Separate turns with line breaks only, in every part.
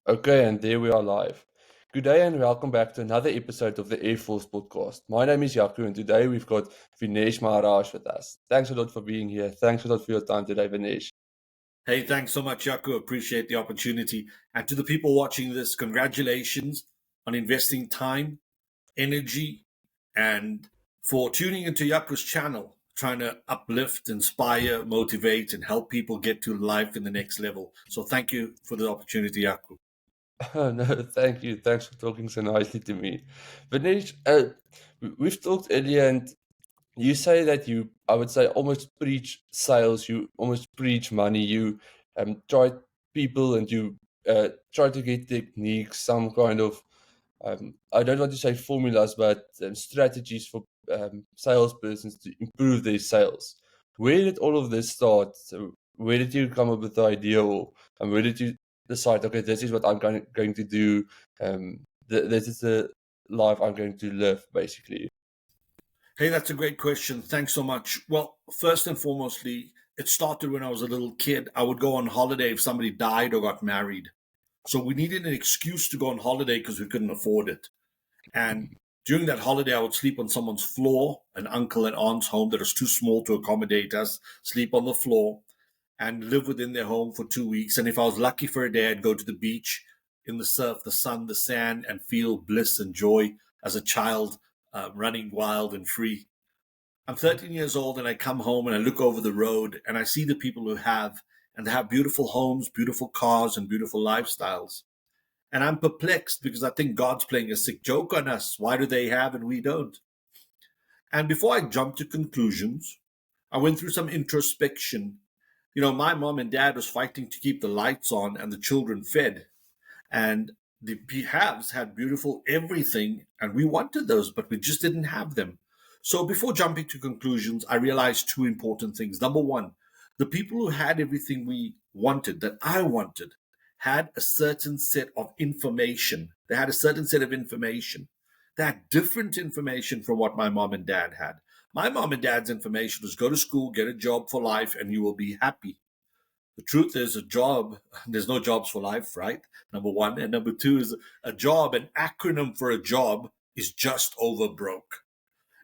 Okay, and there we are live. Good day and welcome back to another episode of the Air Force podcast. My name is Yaku, and today we've got Vinesh Maharaj with us. Thanks a lot for being here. Thanks a lot for your time today, Vinesh.
Hey, thanks so much, Yaku. Appreciate the opportunity. And to the people watching this, congratulations on investing time, energy, and for tuning into Yaku's channel, trying to uplift, inspire, motivate, and help people get to life in the next level. So thank you for the opportunity, Yaku.
Oh, no, thank you. Thanks for talking so nicely to me. Vinesh, we've talked earlier, and you say that you, I would say, almost preach sales, you almost preach money, you try people and you try to get techniques, some kind of I don't want to say formulas, but strategies for salespersons to improve their sales. Where did all of this start? So where did you come up with the idea, or where did you decide? Okay, this is what I'm going to do. This is the life I'm going to live, basically.
Hey, that's a great question. Thanks so much. Well, first and foremostly, it started when I was a little kid. I would go on holiday if somebody died or got married. So we needed an excuse to go on holiday because we couldn't afford it. And during that holiday, I would sleep on someone's floor, an uncle and aunt's home that was too small to accommodate us, sleep on the floor and live within their home for 2 weeks. And if I was lucky for a day, I'd go to the beach in the surf, the sun, the sand, and feel bliss and joy as a child running wild and free. I'm 13 years old and I come home and I look over the road and I see the people who have, and they have beautiful homes, beautiful cars, and beautiful lifestyles. And I'm perplexed because I think God's playing a sick joke on us. Why do they have and we don't? And before I jump to conclusions, I went through some introspection. My mom and dad was fighting to keep the lights on and the children fed. And the haves had beautiful everything, and we wanted those, but we just didn't have them. So before jumping to conclusions, I realized two important things. Number one, the people who had everything we wanted, that I wanted, had a certain set of information. They had a certain set of information. They had different information from what my mom and dad had. My mom and dad's information was go to school, get a job for life, and you will be happy. The truth is, a job, there's no jobs for life, right? Number one. And number two is a job, an acronym for a job is just over broke.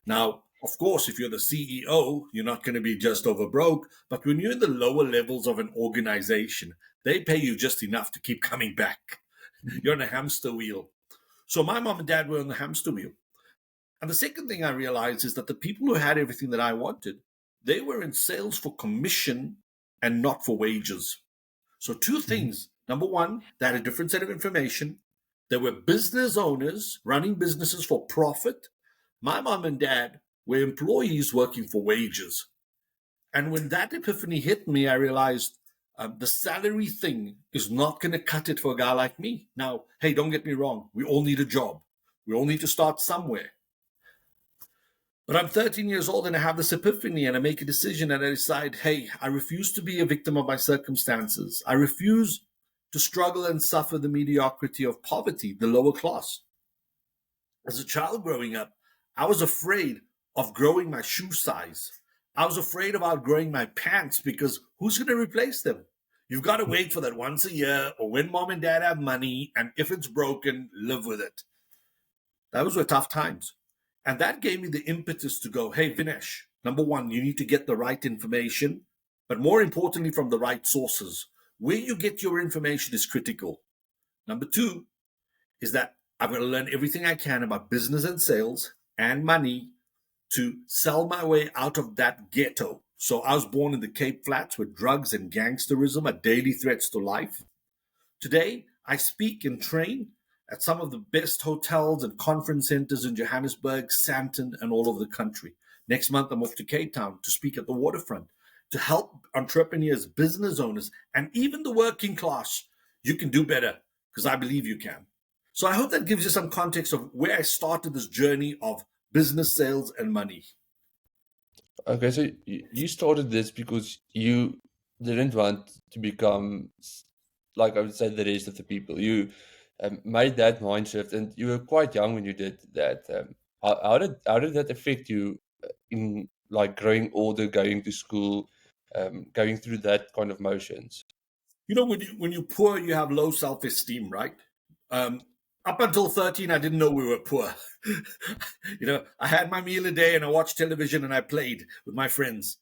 Now, of course, if you're the CEO, you're not going to be just over broke. But when you're in the lower levels of an organization, they pay you just enough to keep coming back. You're on a hamster wheel. So my mom and dad were on the hamster wheel. And the second thing I realized is that the people who had everything that I wanted, they were in sales for commission and not for wages. So two things. Number one, they had a different set of information. They were business owners running businesses for profit. My mom and dad were employees working for wages. And when that epiphany hit me, I realized the salary thing is not going to cut it for a guy like me. Now, hey, don't get me wrong. We all need a job. We all need to start somewhere. But I'm 13 years old and I have this epiphany and I make a decision and I decide, hey, I refuse to be a victim of my circumstances. I refuse to struggle and suffer the mediocrity of poverty, the lower class. As a child growing up, I was afraid of growing my shoe size. I was afraid of outgrowing my pants because who's going to replace them? You've got to wait for that once a year or when mom and dad have money, and if it's broken, live with it. Those were tough times. And that gave me the impetus to go, hey, Vinesh, number one, you need to get the right information, but more importantly, from the right sources. Where you get your information is critical. Number two is that I've got to learn everything I can about business and sales and money to sell my way out of that ghetto. So I was born in the Cape Flats where drugs and gangsterism are daily threats to life. Today, I speak and train at some of the best hotels and conference centers in Johannesburg, Sandton, and all over the country. Next month, I'm off to Cape Town to speak at the waterfront to help entrepreneurs, business owners, and even the working class. You can do better because I believe you can. So I hope that gives you some context of where I started this journey of business, sales, and money.
Okay, so you started this because you didn't want to become like I would say the rest of the people. You made that mind shift, and you were quite young when you did that. How did that affect you in like growing older, going to school, going through that kind of motions?
When you're poor, you have low self-esteem, right? Um, Up until 13, I didn't know we were poor. I had my meal a day and I watched television and I played with my friends.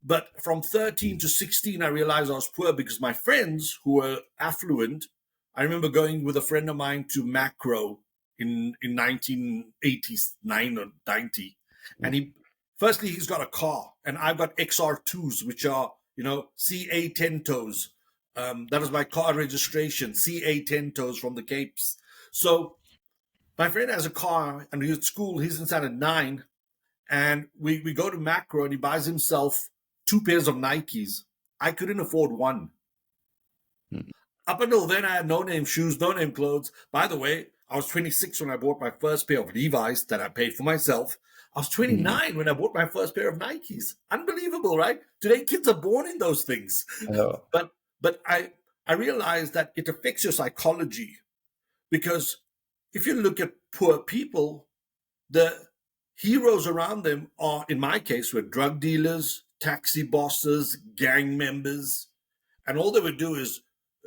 But from 13 to 16, I realized I was poor because my friends who were affluent, I remember going with a friend of mine to Macro in 1989 or 90. And firstly, he's got a car and I've got XR2s, which are, CA 10 toes. That is my car registration, CA 10 toes from the Capes. So my friend has a car and he's at school, he's in standard 9. And we go to Macro and he buys himself 2 pairs of Nikes. I couldn't afford one. Up until then, I had no name shoes, no name clothes. By the way, I was 26 when I bought my first pair of Levi's that I paid for myself. I was 29 when I bought my first pair of Nikes. Unbelievable, right? Today, kids are born in those things.
Yeah.
But I realized that it affects your psychology because if you look at poor people, the heroes around them are, in my case, were drug dealers, taxi bosses, gang members, and all they would do is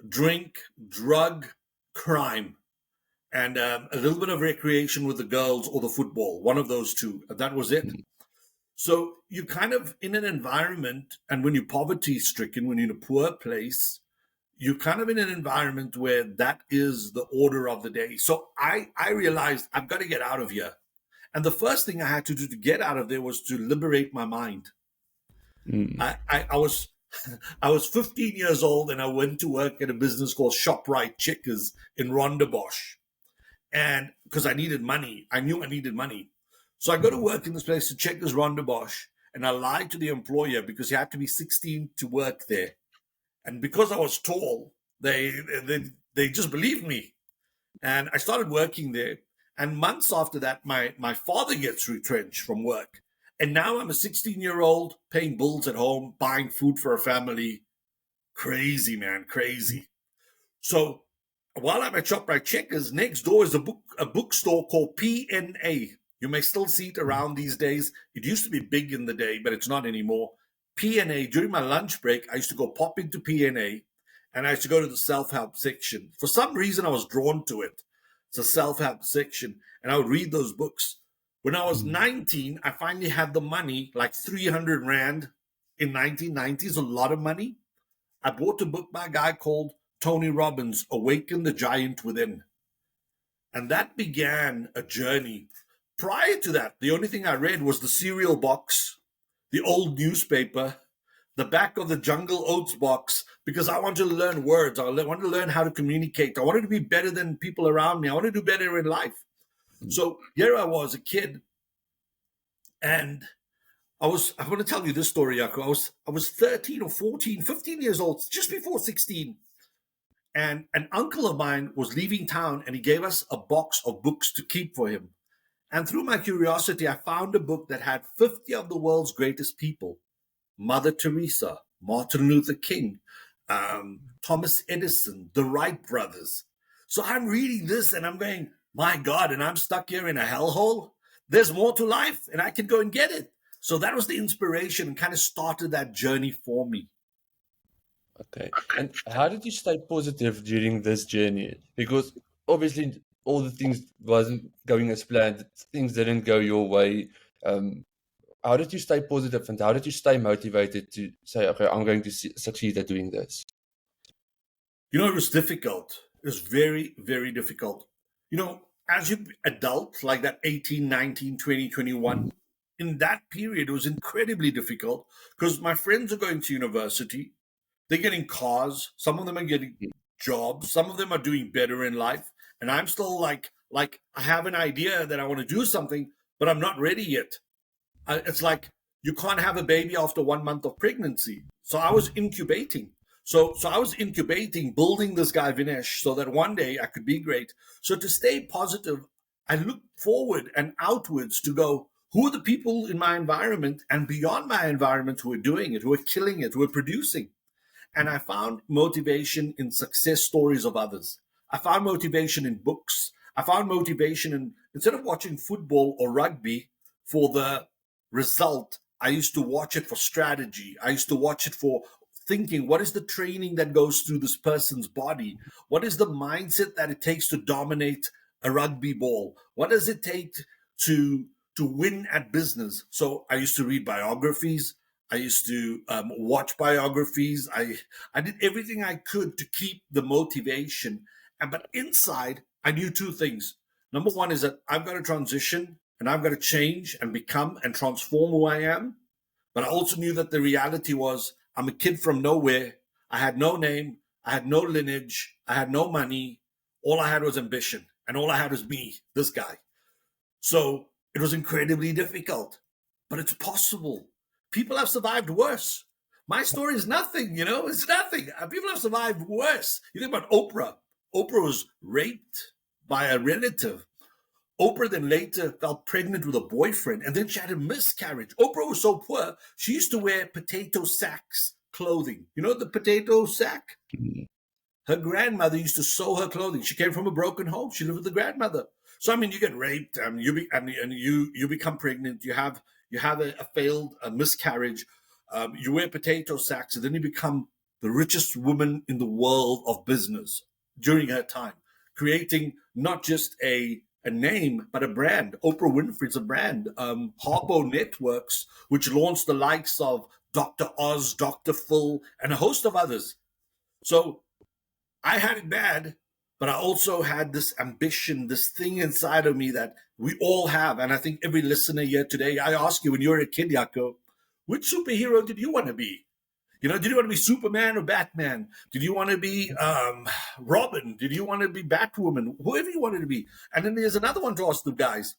drink, drug, crime, and a little bit of recreation with the girls or the football, one of those two. That was it. So you kind of in an environment, and when you're poverty stricken, when you're in a poor place, you're kind of in an environment where that is the order of the day. So I realized I've got to get out of here. And the first thing I had to do to get out of there was to liberate my mind. I was I was 15 years old and I went to work at a business called ShopRite Checkers in Rondebosch. And because I needed money, I knew I needed money. So I go to work in this place to Checkers Rondebosch, and I lied to the employer because you had to be 16 to work there. And because I was tall, they just believed me. And I started working there. And months after that, my father gets retrenched from work. And now I'm a 16-year-old paying bills at home, buying food for a family. Crazy, man, crazy. So while I'm at ShopRite Checkers, next door is a bookstore called PNA. You may still see it around these days. It used to be big in the day, but it's not anymore. PNA, during my lunch break, I used to go pop into PNA and I used to go to the self-help section. For some reason, I was drawn to it. It's a self-help section, and I would read those books. When I was 19, I finally had the money, like 300 Rand in 1990 is a lot of money. I bought a book by a guy called Tony Robbins, Awaken the Giant Within. And that began a journey. Prior to that, the only thing I read was the cereal box, the old newspaper, the back of the Jungle Oats box, because I wanted to learn words. I wanted to learn how to communicate. I wanted to be better than people around me. I wanted to do better in life. So here I was, a kid, and I want to tell you this story, Yako. I was 13 or 14, 15 years old, just before 16. And an uncle of mine was leaving town and he gave us a box of books to keep for him. And through my curiosity, I found a book that had 50 of the world's greatest people: Mother Teresa, Martin Luther King, Thomas Edison, the Wright brothers. So I'm reading this and I'm going, my God, and I'm stuck here in a hellhole. There's more to life and I can go and get it. So that was the inspiration and kind of started that journey for me.
Okay. And how did you stay positive during this journey? Because obviously all the things wasn't going as planned. Things didn't go your way. How did you stay positive and how did you stay motivated to say, okay, I'm going to succeed at doing this?
It was difficult. It was very, very difficult. As you adult, like that 18, 19, 20, 21, in that period, it was incredibly difficult because my friends are going to university. They're getting cars. Some of them are getting jobs. Some of them are doing better in life. And I'm still like I have an idea that I want to do something, but I'm not ready yet. It's like you can't have a baby after 1 month of pregnancy. So I was incubating. So I was incubating, building this guy Vinesh so that one day I could be great. So to stay positive, I look forward and outwards to go, who are the people in my environment and beyond my environment who are doing it, who are killing it, who are producing? And I found motivation in success stories of others. I found motivation in books. I found motivation in, instead of watching football or rugby for the result, I used to watch it for strategy. I used to watch it for thinking? What is the training that goes through this person's body? What is the mindset that it takes to dominate a rugby ball? What does it take to win at business? So I used to read biographies. I used to watch biographies. I did everything I could to keep the motivation. But inside, I knew two things. Number one is that I've got to transition and I've got to change and become and transform who I am. But I also knew that the reality was I'm a kid from nowhere. I had no name. I had no lineage. I had no money. All I had was ambition. And all I had was me, this guy. So it was incredibly difficult, but it's possible. People have survived worse. My story is nothing, it's nothing. People have survived worse. You think about Oprah. Oprah was raped by a relative. Oprah then later fell pregnant with a boyfriend, and then she had a miscarriage. Oprah was so poor, she used to wear potato sacks clothing. You know the potato sack? Her grandmother used to sew her clothing. She came from a broken home. She lived with the grandmother. So I mean, you get raped, and you become pregnant. You have a failed miscarriage. You wear potato sacks, and then you become the richest woman in the world of business during her time, creating not just a name, but a brand. Oprah Winfrey's a brand. Harpo Networks, which launched the likes of Dr. Oz, Dr. Phil, and a host of others. So I had it bad, but I also had this ambition, this thing inside of me that we all have. And I think every listener here today, I ask you, when you were a kid, Yako, which superhero did you want to be? Did you want to be Superman or Batman? Did you want to be Robin? Did you want to be Batwoman? Whoever you wanted to be. And then there's another one to ask the guys.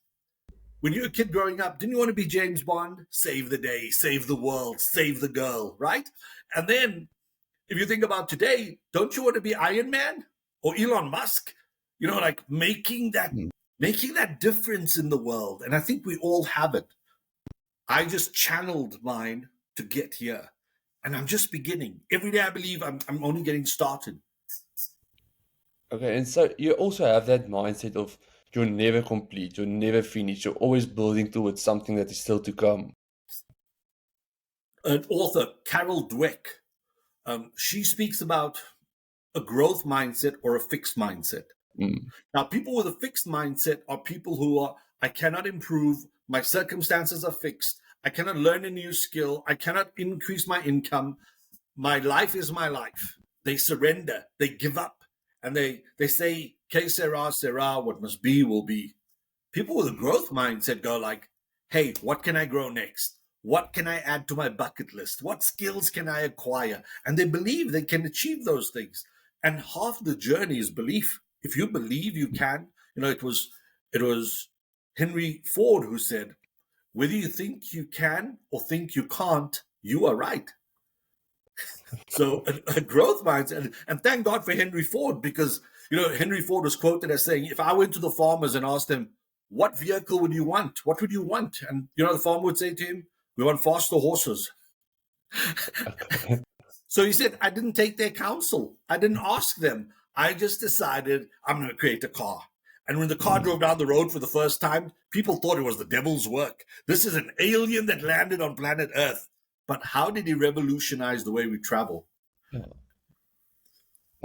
When you were a kid growing up, didn't you want to be James Bond? Save the day, save the world, save the girl, right? And then if you think about today, don't you want to be Iron Man or Elon Musk? Like making that difference in the world. And I think we all have it. I just channeled mine to get here. And I'm just beginning. Every day I believe I'm only getting started.
Okay, and so you also have that mindset of you're never complete, you're never finished, you're always building towards something that is still to come.
An author, Carol Dweck, she speaks about a growth mindset or a fixed mindset. Now, people with a fixed mindset are people who are, I cannot improve, my circumstances are fixed, I cannot learn a new skill, I cannot increase my income, my life is my life. They surrender, they give up, and they say, que sera, sera, what must be, will be. People with a growth mindset go like, hey, what can I grow next? What can I add to my bucket list? What skills can I acquire? And they believe they can achieve those things. And half the journey is belief. If you believe you can, it was Henry Ford who said, whether you think you can or think you can't, you are right. So a growth mindset, and thank God for Henry Ford, because Henry Ford was quoted as saying, if I went to the farmers and asked them, what vehicle would you want? What would you want? And the farmer would say to him, we want faster horses. So he said, I didn't take their counsel. I didn't ask them. I just decided I'm going to create a car. And when the car drove down the road for the first time, people thought it was the devil's work. This is an alien that landed on planet Earth. But how did he revolutionize the way we travel?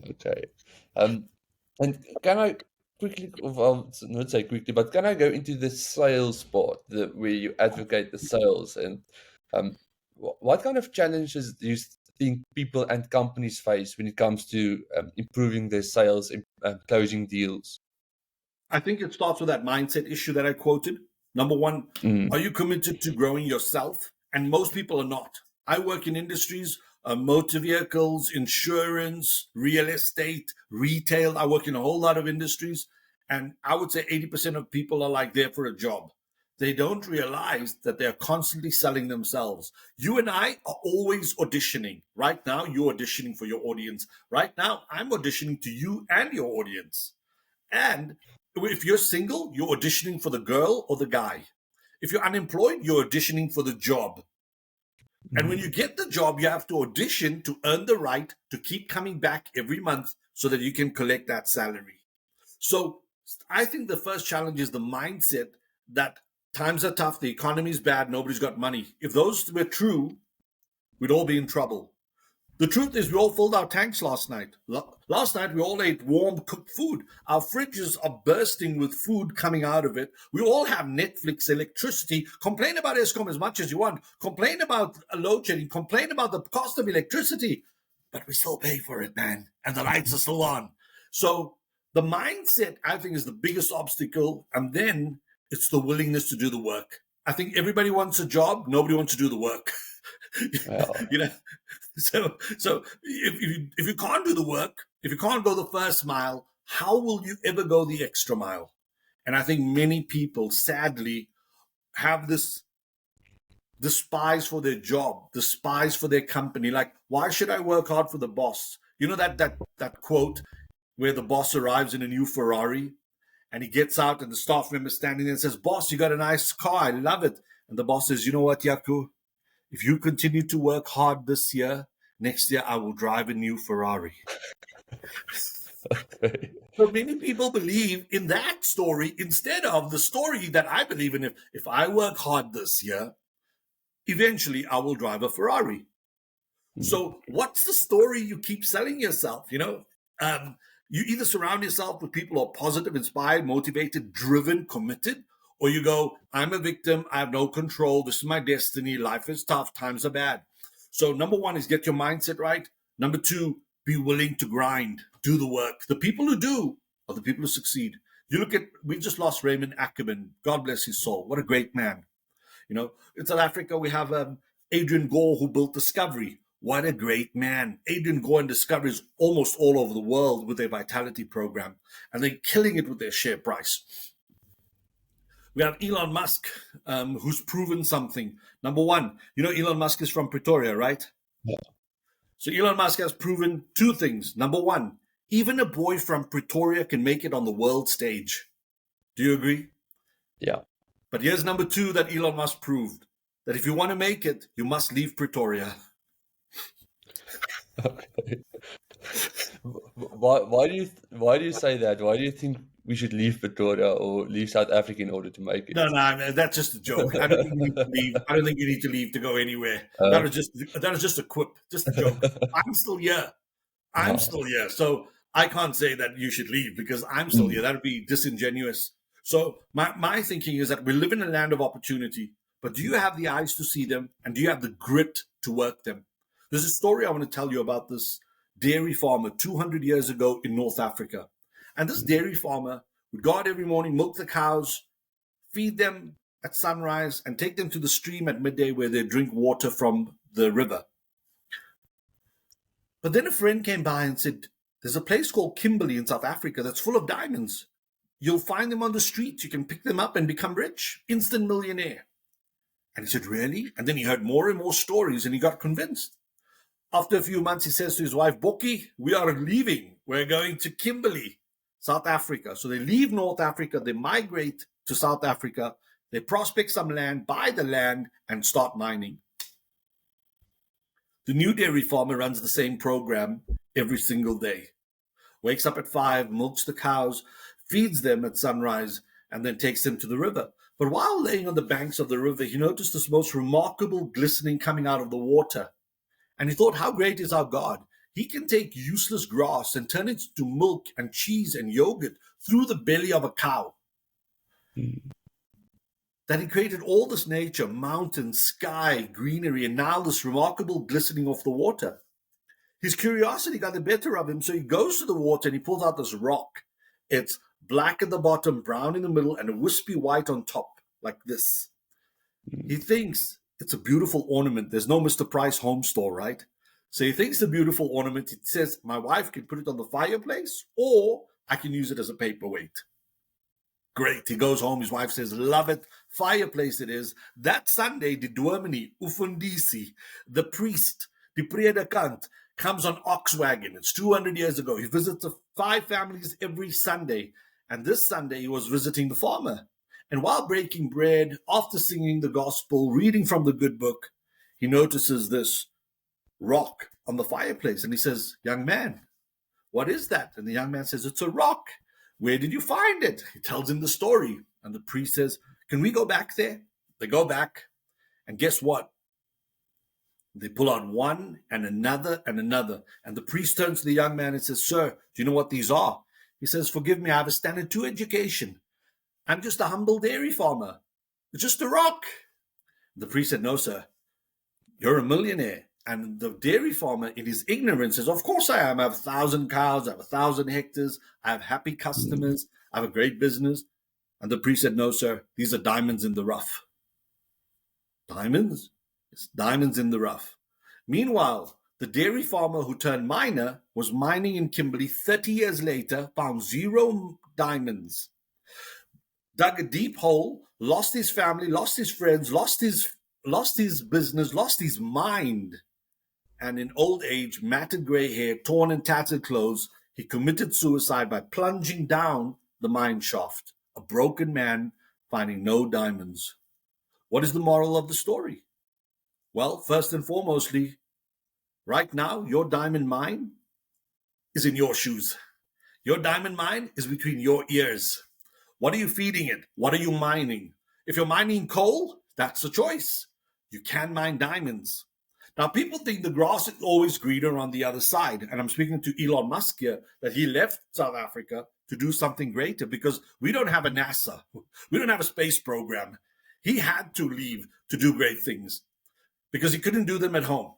Okay. And can I quickly, well, not say quickly, but can I go into the sales part, where you advocate the sales? And what kind of challenges do you think people and companies face when it comes to improving their sales and closing deals?
I think it starts with that mindset issue that I quoted. Number one, are you committed to growing yourself? And most people are not. I work in industries, motor vehicles, insurance, real estate, retail. I work in a whole lot of industries. And I would say 80% of people are like there for a job. They don't realize that they're constantly selling themselves. You and I are always auditioning. Right now, you're auditioning for your audience. Right now, I'm auditioning to you and your audience. And if you're single, you're auditioning for the girl or the guy. If you're unemployed, you're auditioning for the job. And when you get the job, you have to audition to earn the right to keep coming back every month so that you can collect that salary. So I think the first challenge is the mindset that times are tough, the economy is bad, nobody's got money. If those were true, we'd all be in trouble. The truth is, we all filled our tanks last night. Last night, we all ate warm, cooked food. Our fridges are bursting with food coming out of it. We all have Netflix, electricity. Complain about ESCOM as much as you want. Complain about load shedding. Complain about the cost of electricity. But we still pay for it, man. And the lights are still on. So the mindset, I think, is the biggest obstacle. And then it's the willingness to do the work. I think everybody wants a job. Nobody wants to do the work.
Well,
you know, so if you can't do the work, if you can't go the first mile, how will you ever go the extra mile? And I think many people sadly have this despise for their job, despise for their company. Like, why should I work hard for the boss? You know that quote where the boss arrives in a new Ferrari and he gets out and the staff member standing there and says, "Boss, you got a nice car. I love it." And the boss says, "You know what, Yaku? If you continue to work hard this year, next year I will drive a new Ferrari."
okay.
So many people believe in that story instead of the story that I believe in. If I work hard this year, eventually I will drive a Ferrari. So what's the story you keep selling yourself? You either surround yourself with people who are positive, inspired, motivated, driven, committed, or you go, "I'm a victim. I have no control. This is my destiny. Life is tough. Times are bad." So number one is get your mindset right. Number two, be willing to grind, do the work. The people who do are the people who succeed. You look at, we just lost Raymond Ackerman. God bless his soul. What a great man. In South Africa, we have Adrian Gore, who built Discovery. What a great man. Adrian Gore and Discovery is almost all over the world with their Vitality program, and they're killing it with their share price. We have Elon Musk, who's proven something. Number one, Elon Musk is from Pretoria, right?
Yeah.
So Elon Musk has proven two things. Number one, even a boy from Pretoria can make it on the world stage. Do you agree?
Yeah.
But here's number two that Elon Musk proved, that if you want to make it, you must leave Pretoria.
Okay. Why do you say that? Why do you think we should leave Pretoria or leave South Africa in order to make it?
No, that's just a joke. I don't think you need to leave. I don't think you need to leave to go anywhere. That was just a quip, just a joke. I'm still here. I'm still here. So I can't say that you should leave because I'm still here. That would be disingenuous. So my thinking is that we live in a land of opportunity, but do you have the eyes to see them and do you have the grit to work them? There's a story I want to tell you about this dairy farmer 200 years ago in North Africa. And this dairy farmer would go out every morning, milk the cows, feed them at sunrise, and take them to the stream at midday where they drink water from the river. But then a friend came by and said, "There's a place called Kimberley in South Africa that's full of diamonds. You'll find them on the street. You can pick them up and become rich, instant millionaire." And he said, "Really?" And then he heard more and more stories and he got convinced. After a few months, he says to his wife, "Bokkie, we are leaving. We're going to Kimberley, South Africa." So they leave North Africa, they migrate to South Africa, they prospect some land, buy the land, and start mining. The new dairy farmer runs the same program every single day. Wakes up at 5, milks the cows, feeds them at sunrise, and then takes them to the river. But while laying on the banks of the river, he noticed this most remarkable glistening coming out of the water. And he thought, how great is our God? He can take useless grass and turn it into milk and cheese and yogurt through the belly of a cow. That he created all this nature, mountains, sky, greenery, and now this remarkable glistening of the water. His curiosity got the better of him, so he goes to the water and he pulls out this rock. It's black at the bottom, brown in the middle, and a wispy white on top, like this. He thinks it's a beautiful ornament. There's no Mr. Price home store, right? So he thinks it's a beautiful ornament. It says, my wife can put it on the fireplace, or I can use it as a paperweight. Great. He goes home. His wife says, love it. Fireplace it is. That Sunday, the Dominee, Ufundisi, the priest, the predicant, comes on ox wagon. It's 200 years ago. He visits the 5 families every Sunday. And this Sunday, he was visiting the farmer. And while breaking bread, after singing the gospel, reading from the good book, he notices this rock on the fireplace. And he says, young man, what is that? And the young man says, it's a rock. Where did you find it? He tells him the story. And the priest says, can we go back there? They go back. And guess what? They pull out one and another and another. And the priest turns to the young man and says, Sir, do you know what these are? He says, Forgive me, I have a standard 2 education. I'm just a humble dairy farmer. It's just a rock. The priest said, No, sir, you're a millionaire. And the dairy farmer, in his ignorance, says, Of course I am. I have 1,000 cows. I have 1,000 hectares. I have happy customers. I have a great business. And the priest said, No, sir, these are diamonds in the rough. Diamonds? It's diamonds in the rough. Meanwhile, the dairy farmer who turned miner was mining in Kimberley 30 years later, found 0 diamonds, dug a deep hole, lost his family, lost his friends, lost his business, lost his mind. And in old age, matted gray hair, torn and tattered clothes, he committed suicide by plunging down the mine shaft, a broken man finding no diamonds. What is the moral of the story? Well, first and foremostly, right now, your diamond mine is in your shoes. Your diamond mine is between your ears. What are you feeding it? What are you mining? If you're mining coal, that's a choice. You can mine diamonds. Now, people think the grass is always greener on the other side. And I'm speaking to Elon Musk here, that he left South Africa to do something greater because we don't have a NASA. We don't have a space program. He had to leave to do great things because he couldn't do them at home.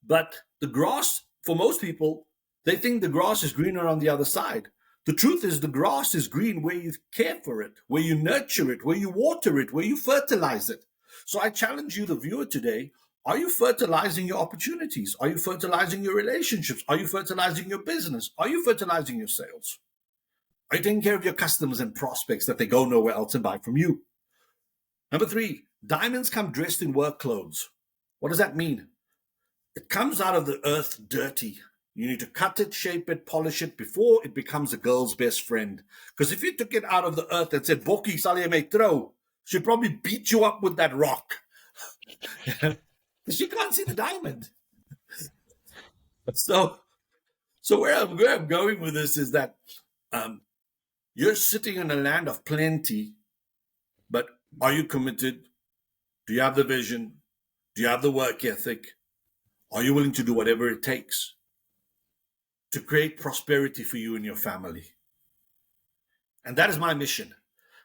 But the grass, for most people, they think the grass is greener on the other side. The truth is the grass is green where you care for it, where you nurture it, where you water it, where you fertilize it. So I challenge you, the viewer today, are you fertilizing your opportunities? Are you fertilizing your relationships? Are you fertilizing your business? Are you fertilizing your sales? Are you taking care of your customers and prospects that they go nowhere else and buy from you? Number 3, diamonds come dressed in work clothes. What does that mean? It comes out of the earth dirty. You need to cut it, shape it, polish it before it becomes a girl's best friend. Because if you took it out of the earth and said, Bokkie, sal jy my trou, she'd probably beat you up with that rock. Because she can't see the diamond. So where I'm going with this is that you're sitting in a land of plenty, but are you committed? Do you have the vision? Do you have the work ethic? Are you willing to do whatever it takes to create prosperity for you and your family? And that is my mission.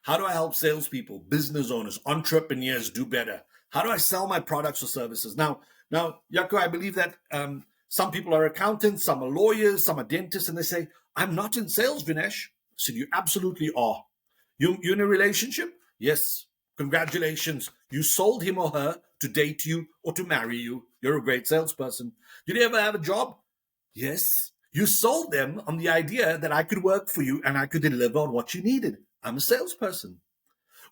How do I help salespeople, business owners, entrepreneurs do better? How do I sell my products or services? Now, Jaco, I believe that some people are accountants, some are lawyers, some are dentists, and they say, I'm not in sales, Vinesh. I said, you absolutely are. You in a relationship? Yes. Congratulations. You sold him or her to date you or to marry you. You're a great salesperson. Did you ever have a job? Yes. You sold them on the idea that I could work for you and I could deliver on what you needed. I'm a salesperson.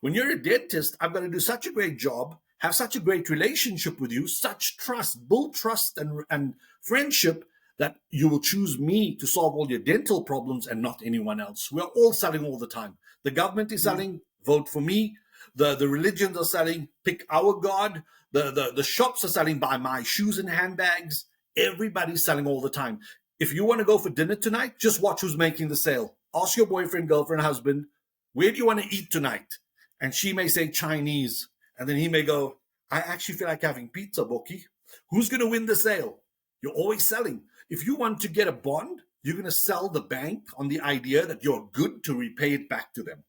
When you're a dentist, I've got to do such a great job, have such a great relationship with you, such trust, build trust and friendship that you will choose me to solve all your dental problems and not anyone else. We're all selling all the time. The government is selling, vote for me. The religions are selling, pick our God. The shops are selling, buy my shoes and handbags. Everybody's selling all the time. If you want to go for dinner tonight, just watch who's making the sale. Ask your boyfriend, girlfriend, husband, where do you want to eat tonight? And she may say Chinese. And then he may go, I actually feel like having pizza, Bokkie. Who's going to win the sale? You're always selling. If you want to get a bond, you're going to sell the bank on the idea that you're good to repay it back to them.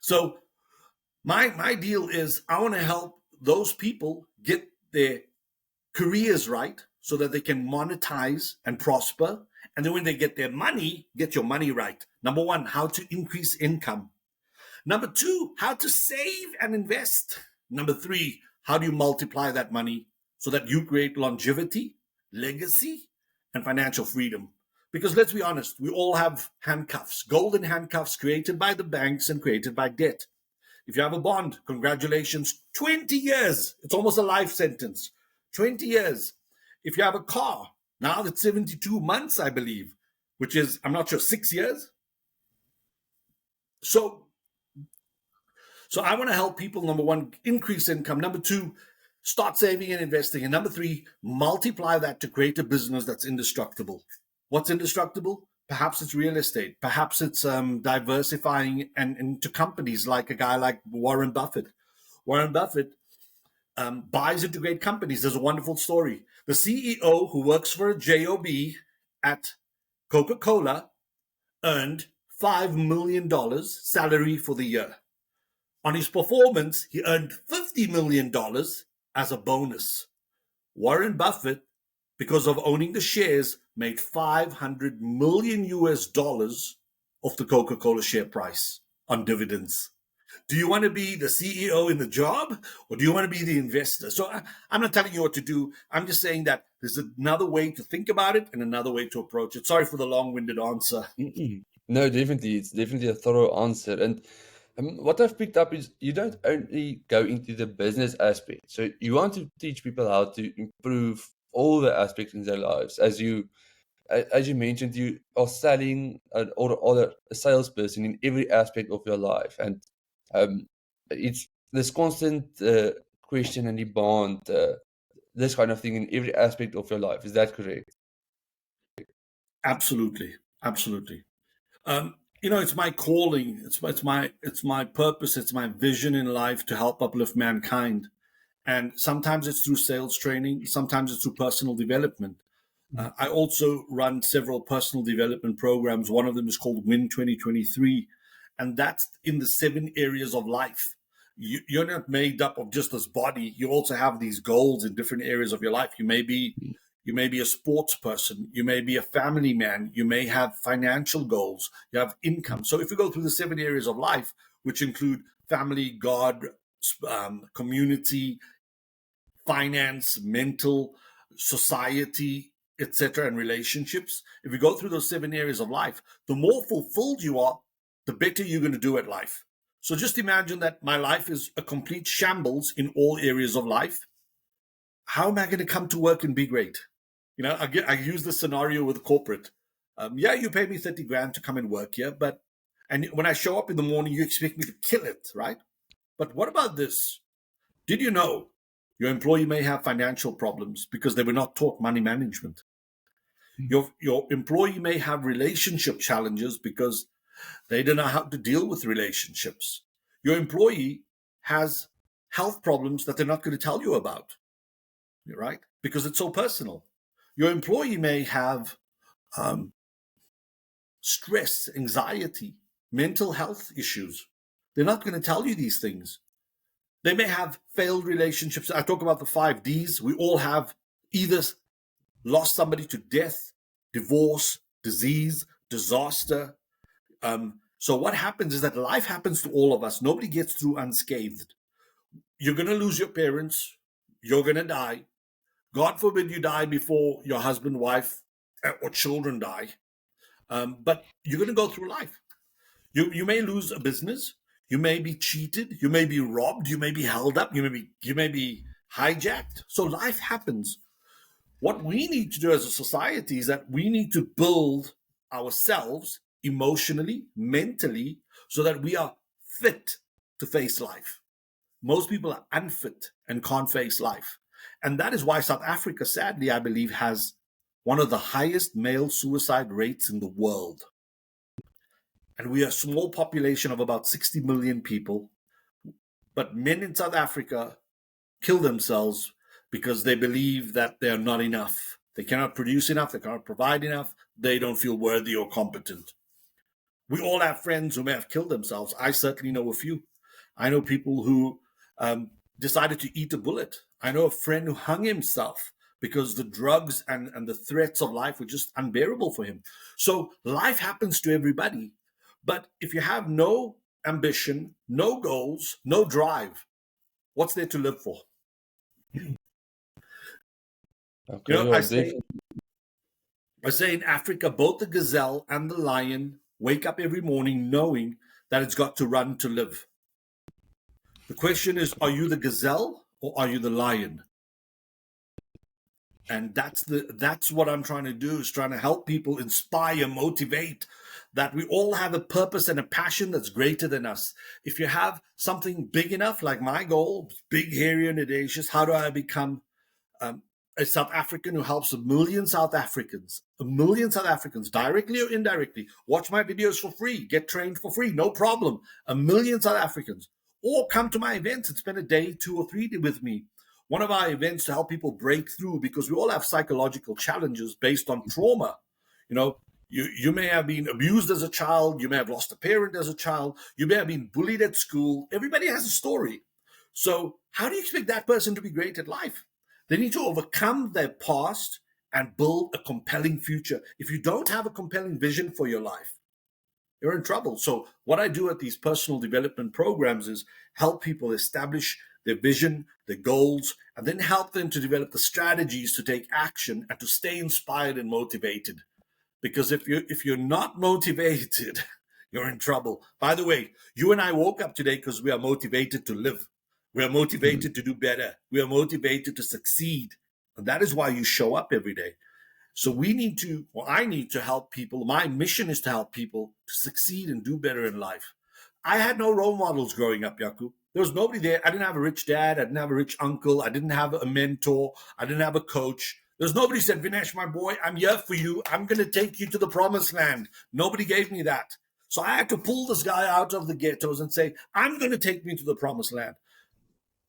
So my deal is I want to help those people get their careers right so that they can monetize and prosper. And then when they get their money, get your money right. Number 1, how to increase income. Number 2, how to save and invest. Number 3, how do you multiply that money so that you create longevity, legacy, and financial freedom? Because let's be honest, we all have handcuffs, golden handcuffs created by the banks and created by debt. If you have a bond, congratulations, 20 years. It's almost a life sentence. 20 years. If you have a car, now that's 72 months, I believe, which is, I'm not sure, 6 years. So I want to help people, number 1, increase income. Number 2, start saving and investing. And number 3, multiply that to create a business that's indestructible. What's indestructible? Perhaps it's real estate. Perhaps it's diversifying and into companies like a guy like Warren Buffett. Warren Buffett buys into great companies. There's a wonderful story. The CEO who works for a job at Coca-Cola earned $5 million salary for the year. On his performance, he earned $50 million as a bonus. Warren Buffett, because of owning the shares, made 500 million US dollars off the Coca-Cola share price on dividends. Do you want to be the CEO in the job, or do you want to be the investor? So I'm not telling you what to do. I'm just saying that there's another way to think about it and another way to approach it. Sorry for the long-winded answer.
Mm-mm. No, definitely. It's definitely a thorough answer. And what I've picked up is you don't only go into the business aspect. So you want to teach people how to improve all the aspects in their lives. As you mentioned, you are selling or a salesperson in every aspect of your life. And um, it's this constant question and demand, this kind of thing in every aspect of your life. Is that correct?
Absolutely, absolutely. It's my calling. It's my purpose. It's my vision in life to help uplift mankind. And sometimes it's through sales training. Sometimes it's through personal development. I also run several personal development programs. One of them is called Win 2023, and that's in the 7 areas of life. You're not made up of just this body. You also have these goals in different areas of your life. You may be a sports person. You may be a family man. You may have financial goals. You have income. So if we go through the 7 areas of life, which include family, God, community, finance, mental, society, etc., and relationships, if you go through those 7 areas of life, the more fulfilled you are, the better you're going to do at life. So just imagine that my life is a complete shambles in all areas of life. How am I going to come to work and be great? I use the scenario with corporate. Yeah, you pay me 30 grand to come and work here, and when I show up in the morning, you expect me to kill it, right? But what about this? Did you know your employee may have financial problems because they were not taught money management? Your employee may have relationship challenges because they don't know how to deal with relationships. Your employee has health problems that they're not going to tell you about, right? Because it's so personal. Your employee may have um, stress, anxiety, mental health issues. They're not going to tell you these things. They may have failed relationships. I talk about the 5 Ds. We all have either lost somebody to death, divorce, disease, disaster. So what happens is that life happens to all of us. Nobody gets through unscathed. You're going to lose your parents. You're going to die. God forbid you die before your husband, wife, or children die. But you're going to go through life. You may lose a business. You may be cheated. You may be robbed. You may be held up. You may be hijacked. So life happens. What we need to do as a society is that we need to build ourselves emotionally, mentally, so that we are fit to face life. Most people are unfit and can't face life. And that is why South Africa, sadly, I believe, has one of the highest male suicide rates in the world. And we are a small population of about 60 million people. But men in South Africa kill themselves because they believe that they are not enough. They cannot produce enough, they cannot provide enough, they don't feel worthy or competent. We all have friends who may have killed themselves. I certainly know a few. I know people who decided to eat a bullet. I know a friend who hung himself because the drugs and the threats of life were just unbearable for him. So life happens to everybody. But if you have no ambition, no goals, no drive, what's there to live for? You
Okay,
know,
yeah,
I say
definitely.
I say in Africa, both the gazelle and the lion wake up every morning knowing that it's got to run to live. The question is, are you the gazelle or are you the lion? And that's what I'm trying to do, is trying to help people inspire, motivate, that we all have a purpose and a passion that's greater than us. If you have something big enough, like my goal, big, hairy, and audacious, how do I become um, a South African who helps a million South Africans, directly or indirectly? Watch my videos for free, get trained for free, no problem. A million South Africans. Or come to my events and spend a day, 2 or 3 with me. one of our events to help people break through, because we all have psychological challenges based on trauma. You know, you may have been abused as a child, you may have lost a parent as a child, you may have been bullied at school. Everybody has a story. So, how do you expect that person to be great at life? They need to overcome their past and build a compelling future. If you don't have a compelling vision for your life, you're in trouble. So, what I do at these personal development programs is help people establish their vision, their goals, and then help them to develop the strategies to take action and to stay inspired and motivated. Because if you're not motivated, you're in trouble. By the way, you and I woke up today because we are motivated to live. We are motivated to do better. We are motivated to succeed. And that is why you show up every day. So I need to help people. My mission is to help people to succeed and do better in life. I had no role models growing up, Yaku. There was nobody there. I didn't have a rich dad. I didn't have a rich uncle. I didn't have a mentor. I didn't have a coach. There's nobody said, Vinesh, my boy, I'm here for you. I'm going to take you to the promised land. Nobody gave me that. So I had to pull this guy out of the ghettos and say, I'm going to take me to the promised land.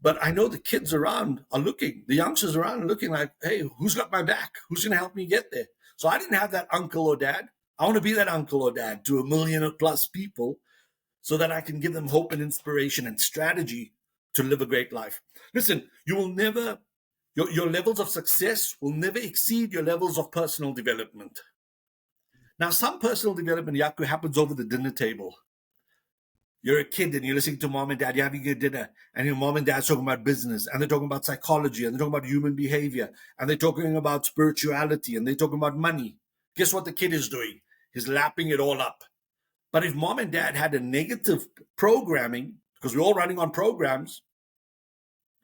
But I know the kids around are looking, the youngsters around are looking like, hey, who's got my back? Who's going to help me get there? So I didn't have that uncle or dad. I want to be that uncle or dad to 1 million plus people so that I can give them hope and inspiration and strategy to live a great life. Listen, you will never, your levels of success will never exceed your levels of personal development. Now, some personal development, Yaku, happens over the dinner table. You're a kid and you're listening to mom and dad, you're having your dinner, and your mom and dad's talking about business, and they're talking about psychology, and they're talking about human behavior, and they're talking about spirituality, and they're talking about money. Guess what the kid is doing? He's lapping it all up. But if mom and dad had a negative programming, because we're all running on programs,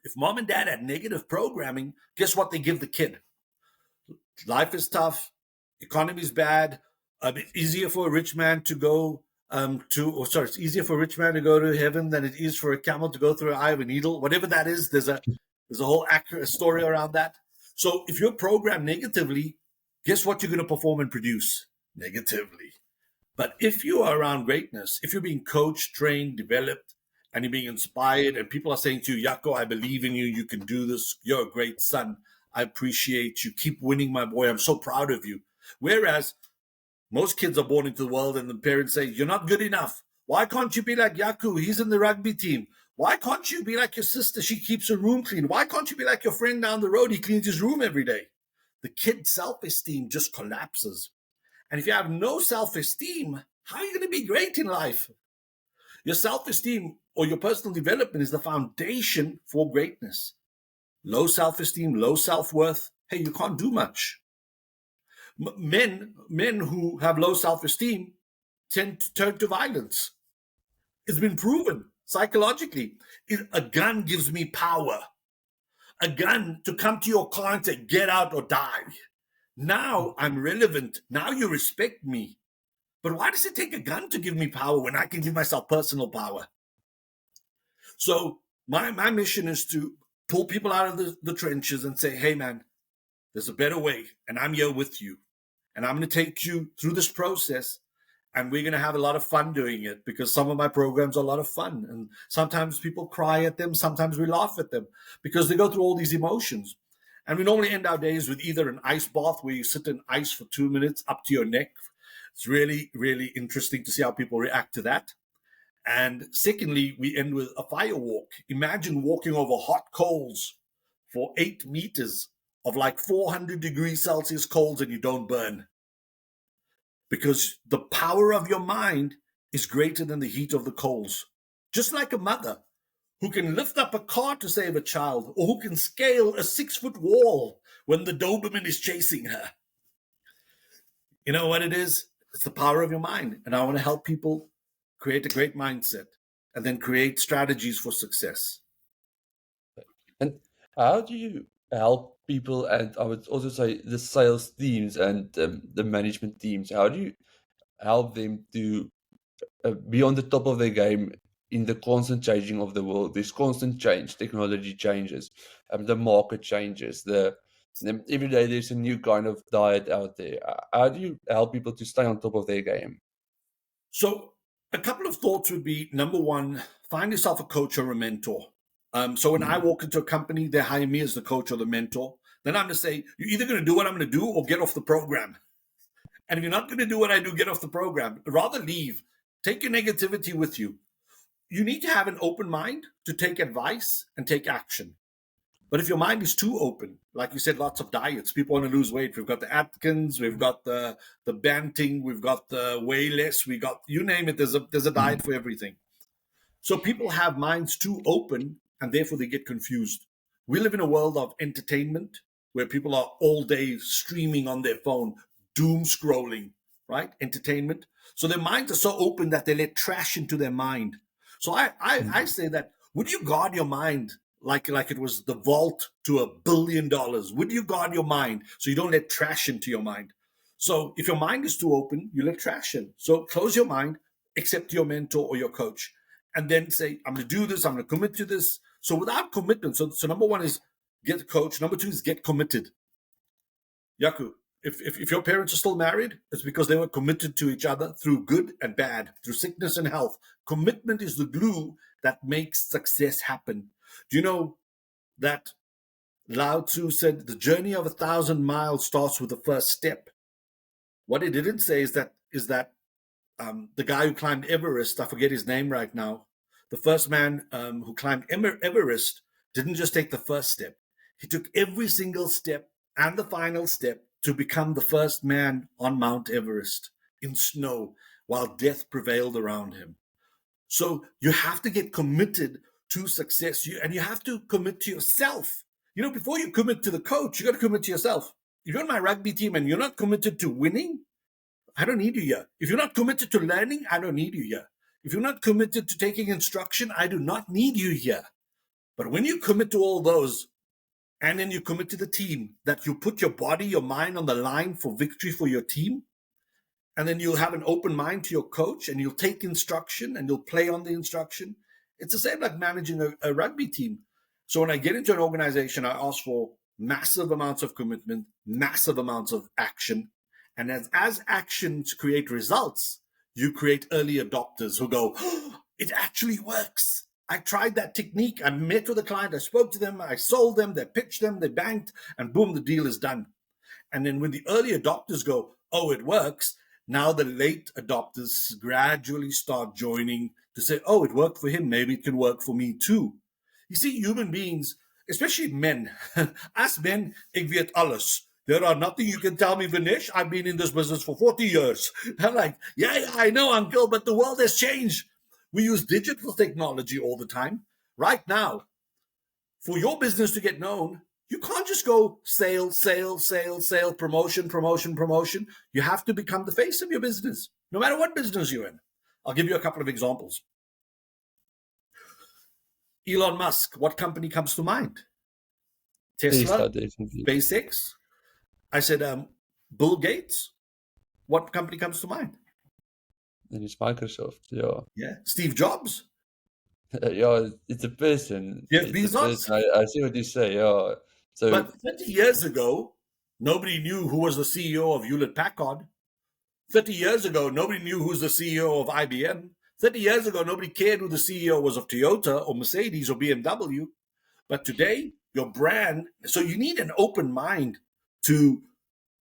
if mom and dad had negative programming, guess what they give the kid? Life is tough, economy's bad, it's easier for a rich man to go it's easier for a rich man to go to heaven than it is for a camel to go through an eye of a needle. Whatever that is, there's a whole accurate story around that. So if you're programmed negatively, guess what you're going to perform and produce? Negatively. But if you are around greatness, if you're being coached, trained, developed, and you're being inspired, and people are saying to you, Yako, I believe in you, you can do this, you're a great son, I appreciate you, keep winning, my boy, I'm so proud of you. Whereas most kids are born into the world and the parents say, you're not good enough. Why can't you be like Yaku? He's in the rugby team. Why can't you be like your sister? She keeps her room clean. Why can't you be like your friend down the road? He cleans his room every day. The kid's self-esteem just collapses. And if you have no self-esteem, how are you going to be great in life? Your self-esteem or your personal development is the foundation for greatness. Low self-esteem, low self-worth, hey, you can't do much. Men who have low self-esteem tend to turn to violence. It's been proven psychologically. A gun gives me power. A gun to come to your car and say, get out or die. Now I'm relevant. Now you respect me. But why does it take a gun to give me power when I can give myself personal power? So my mission is to pull people out of the trenches and say, hey, man, there's a better way, and I'm here with you. And I'm going to take you through this process, and we're going to have a lot of fun doing it, because some of my programs are a lot of fun. And sometimes people cry at them. Sometimes we laugh at them because they go through all these emotions. And we normally end our days with either an ice bath where you sit in ice for 2 minutes up to your neck. It's really, really interesting to see how people react to that. And secondly, we end with a fire walk. Imagine walking over hot coals for 8 meters of like 400 degrees Celsius coals and you don't burn. Because the power of your mind is greater than the heat of the coals. Just like a mother who can lift up a car to save a child, or who can scale a 6-foot wall when the Doberman is chasing her. You know what it is? It's the power of your mind. And I want to help people create a great mindset and then create strategies for success.
And how do you help people, and I would also say the sales teams and the management teams, how do you help them to be on the top of their game in the constant changing of the world? There's constant change, technology changes, the market changes, every day there's a new kind of diet out there. How do you help people to stay on top of their game?
So a couple of thoughts would be, number one, find yourself a coach or a mentor. So when I walk into a company, they hire me as the coach or the mentor. Then I'm going to say, you're either going to do what I'm going to do or get off the program. And if you're not going to do what I do, get off the program. Rather leave. Take your negativity with you. You need to have an open mind to take advice and take action. But if your mind is too open, like you said, lots of diets, people want to lose weight. We've got the Atkins, we've got the Banting, we've got the Way Less, we got, you name it, there's a diet for everything. So people have minds too open and therefore they get confused. We live in a world of entertainment where people are all day streaming on their phone, doom scrolling, right? Entertainment. So their minds are so open that they let trash into their mind. So I say that, would you guard your mind like it was the vault to $1 billion? Would you guard your mind so you don't let trash into your mind? So if your mind is too open, you let trash in. So close your mind, accept your mentor or your coach, and then say, I'm going to do this, I'm going to commit to this. So without commitment, so number one is get a coach. Number two is get committed. Yaku, if your parents are still married, it's because they were committed to each other through good and bad, through sickness and health. Commitment is the glue that makes success happen. Do you know that Lao Tzu said the journey of 1,000 miles starts with the first step? What he didn't say is that the guy who climbed Everest, I forget his name right now, the first man who climbed Everest didn't just take the first step. He took every single step and the final step to become the first man on Mount Everest in snow while death prevailed around him. So you have to get committed to success, and you have to commit to yourself. You know, before you commit to the coach, you got to commit to yourself. If you're on my rugby team and you're not committed to winning, I don't need you here. If you're not committed to learning, I don't need you here. If you're not committed to taking instruction, I do not need you here. But when you commit to all those, and then you commit to the team, that you put your body, your mind on the line for victory for your team, and then you'll have an open mind to your coach, and you'll take instruction, and you'll play on the instruction. It's the same like managing a rugby team. So when I get into an organization, I ask for massive amounts of commitment, massive amounts of action. And as actions create results, you create early adopters who go, oh, it actually works. I tried that technique. I met with a client. I spoke to them. I sold them. They pitched them. They banked. And boom, the deal is done. And then when the early adopters go, oh, it works, now the late adopters gradually start joining to say, oh, it worked for him. Maybe it can work for me too. You see, human beings, especially men, us men, ik weet alles. There are nothing you can tell me, Vinesh. I've been in this business for 40 years. I'm like, yeah, I know, uncle, but the world has changed. We use digital technology all the time. Right now, for your business to get known, you can't just go sale, promotion. You have to become the face of your business, no matter what business you're in. I'll give you a couple of examples. Elon Musk, what company comes to mind? Tesla, SpaceX. I said, Bill Gates, what company comes to mind?
And it's Microsoft, yeah.
Yeah. Steve Jobs.
Yeah, it's a person.
Yeah,
it's a person. I see what you say, yeah. So,
but 30 years ago, nobody knew who was the CEO of Hewlett Packard. 30 years ago, nobody knew who was the CEO of IBM. 30 years ago, nobody cared who the CEO was of Toyota or Mercedes or BMW. But today, your brand, so you need an open mind to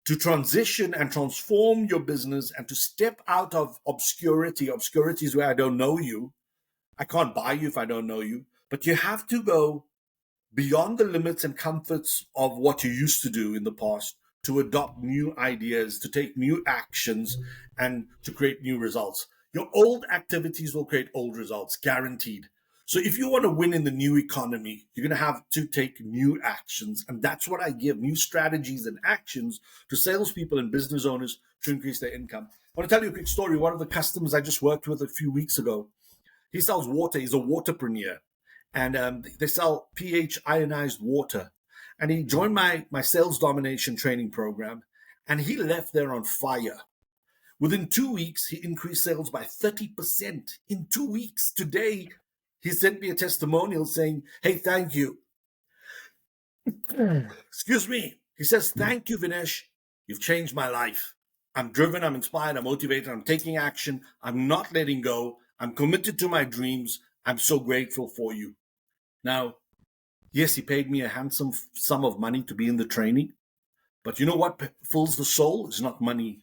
transition and transform your business and to step out of obscurity. Obscurity is where I don't know you. I can't buy you if I don't know you. But you have to go beyond the limits and comforts of what you used to do in the past to adopt new ideas, to take new actions, and to create new results. Your old activities will create old results, guaranteed. So if you want to win in the new economy, you're going to have to take new actions. And that's what I give, new strategies and actions to salespeople and business owners to increase their income. I want to tell you a quick story. One of the customers I just worked with a few weeks ago, he sells water. He's a waterpreneur. And they sell pH ionized water. And he joined my sales domination training program, and he left there on fire. Within 2 weeks, he increased sales by 30%. In 2 weeks, today, he sent me a testimonial saying, hey, thank you. Excuse me. He says, thank you, Vinesh. You've changed my life. I'm driven, I'm inspired, I'm motivated, I'm taking action. I'm not letting go. I'm committed to my dreams. I'm so grateful for you. Now, Yes, he paid me a handsome sum of money to be in the training. But you know what fills the soul? It's not money.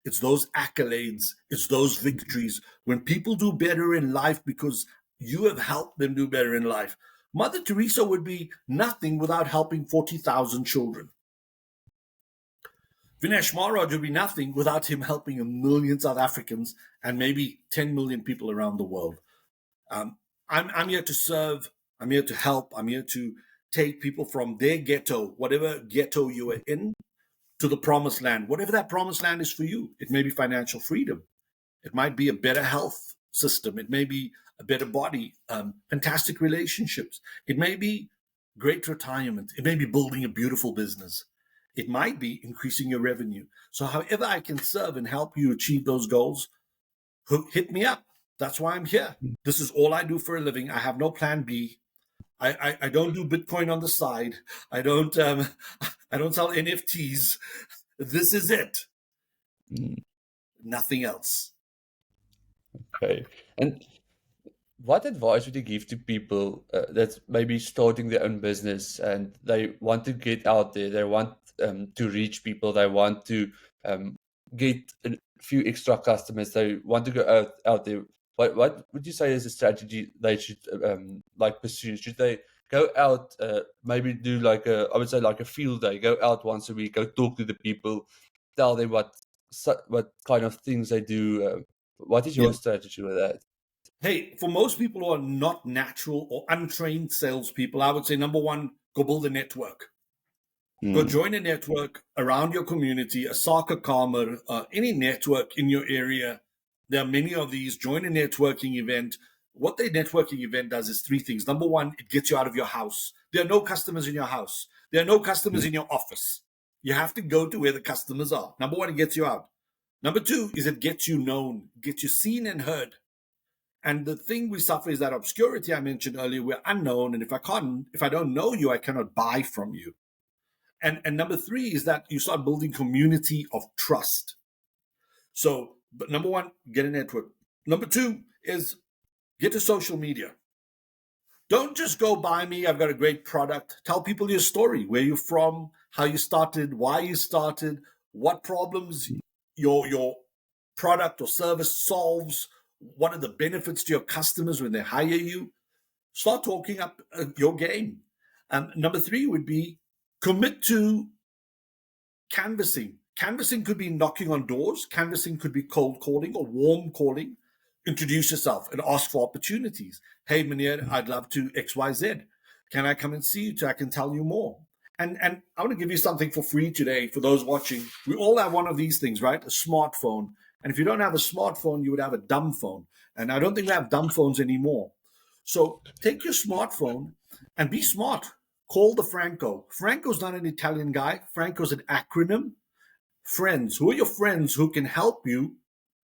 It's those accolades. It's those victories. When people do better in life because you have helped them do better in life. Mother Teresa would be nothing without helping 40,000 children. Vinesh Maharaj would be nothing without him helping a million South Africans and maybe 10 million people around the world. Um, I'm here to serve. I'm here to help. I'm here to take people from their ghetto, whatever ghetto you are in, to the promised land, whatever that promised land is for you. It may be financial freedom. It might be a better health system. It may be a better body, fantastic relationships. It may be great retirement. It may be building a beautiful business. It might be increasing your revenue. So, however I can serve and help you achieve those goals, hit me up. That's why I'm here. This is all I do for a living. I have no plan B. I don't do Bitcoin on the side. I don't I don't sell NFTs. This is it.
Mm,
Nothing else.
okay. And what advice would you give to people that's maybe starting their own business and they want to get out there, they want to reach people, they want to get a few extra customers, they want to go out there? What would you say is a strategy they should like pursue? Should they go out, maybe do like I would say like a field day, go out once a week, go talk to the people, tell them what kind of things they do? What is your
Yeah.
strategy with that?
Hey, for most people who are not natural or untrained salespeople, I would say number one, go build a network. Go
Mm,
join a network around your community, a soccer karma, any network in your area. There are many of these. Join a networking event. What the networking event does is three things. Number one, it gets you out of your house. There are no customers in your house. There are no customers
mm,
in your office. You have to go to where the customers are. Number one, it gets you out. Number two is it gets you known, gets you seen and heard. And the thing we suffer is that obscurity I mentioned earlier. We're unknown, and if I don't know you, I cannot buy from you. And number three is that you start building community of trust. So, but number one, get a network. Number two is get to social media. Don't just go buy me. I've got a great product. Tell people your story, where you're from, how you started, why you started, what problems your product or service solves, what are the benefits to your customers when they hire you. Start talking up your game. Number three would be commit to canvassing. Canvassing could be knocking on doors. Canvassing could be cold calling or warm calling. Introduce yourself and ask for opportunities. Hey, Meneer, I'd love to XYZ. Can I come and see you so I can tell you more? And I want to give you something for free today for those watching. We all have one of these things, right? A smartphone. And if you don't have a smartphone, you would have a dumb phone. And I don't think we have dumb phones anymore. So take your smartphone and be smart. Call the Franco. Franco's not an Italian guy. Franco's an acronym. Friends. Who are your friends who can help you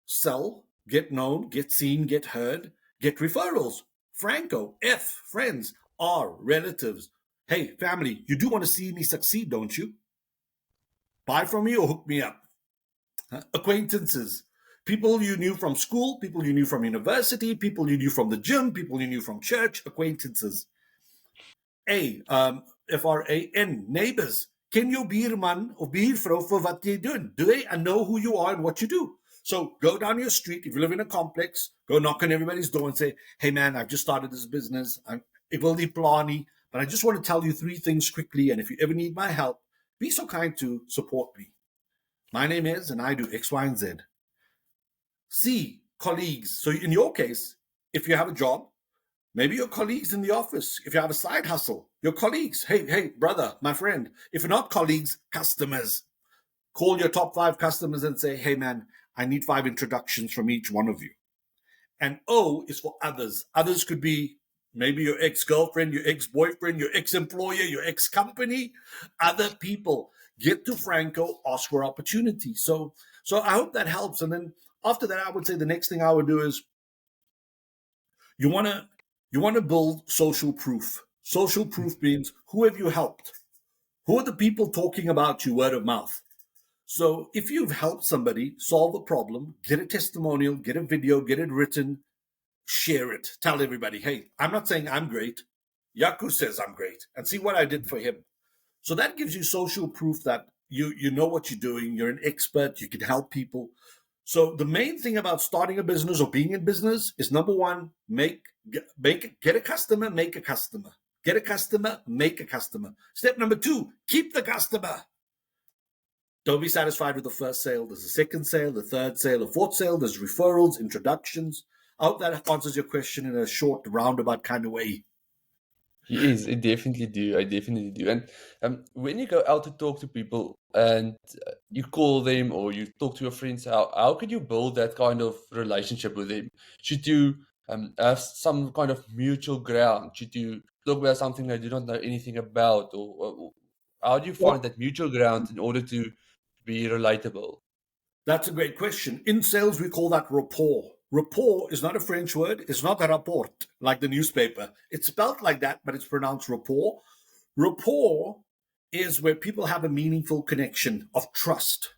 sell, get known, get seen, get heard, get referrals? Franco. F, friends. R, relatives. Hey, family, you do want to see me succeed, don't you? Buy from me or hook me up. Acquaintances. People you knew from school, people you knew from university, people you knew from the gym, people you knew from church, acquaintances. A, FRAN, neighbors. Ken jou buurman of buurvrou for what jy doen? Do they know who you are and what you do? So go down your street. If you live in a complex, go knock on everybody's door and say, hey man, I've just started this business. It will be plani, but I just want to tell you three things quickly. And if you ever need my help, be so kind to support me. My name is, and I do X, Y, and Z. C, colleagues. So in your case, if you have a job, maybe your colleagues in the office. If you have a side hustle, your colleagues. Hey, brother, my friend. If you're not colleagues, customers. Call your top 5 customers and say, hey, man, I need 5 introductions from each one of you. And O is for others. Others could be maybe your ex-girlfriend, your ex-boyfriend, your ex-employer, your ex-company, other people. Get to Franco, ask for opportunity. So I hope that helps. And then after that, I would say the next thing I would do is you want to build social proof. Social proof means who have you helped? Who are the people talking about you word of mouth? So if you've helped somebody solve a problem, get a testimonial, get a video, get it written, share it. Tell everybody, hey, I'm not saying I'm great. Yaku says I'm great, and see what I did for him. So that gives you social proof that you know what you're doing. You're an expert. You can help people. So the main thing about starting a business or being in business is, number one, get a customer, make a customer. Get a customer, make a customer. Step number two, keep the customer. Don't be satisfied with the first sale. There's a second sale, the third sale, a fourth sale. There's referrals, introductions. I hope that answers your question in a short, roundabout kind of way.
Yes, I definitely do. I definitely do. And when you go out to talk to people and you call them or you talk to your friends, how could you build that kind of relationship with them? Should you have some kind of mutual ground? Should you talk about something they do not know anything about? Or how do you find
Well,
that mutual ground in order to be relatable?
that's a great question. In sales, we call that rapport. Rapport is not a French word. It's not a rapport, like the newspaper. It's spelled like that, but it's pronounced rapport. Rapport is where people have a meaningful connection of trust.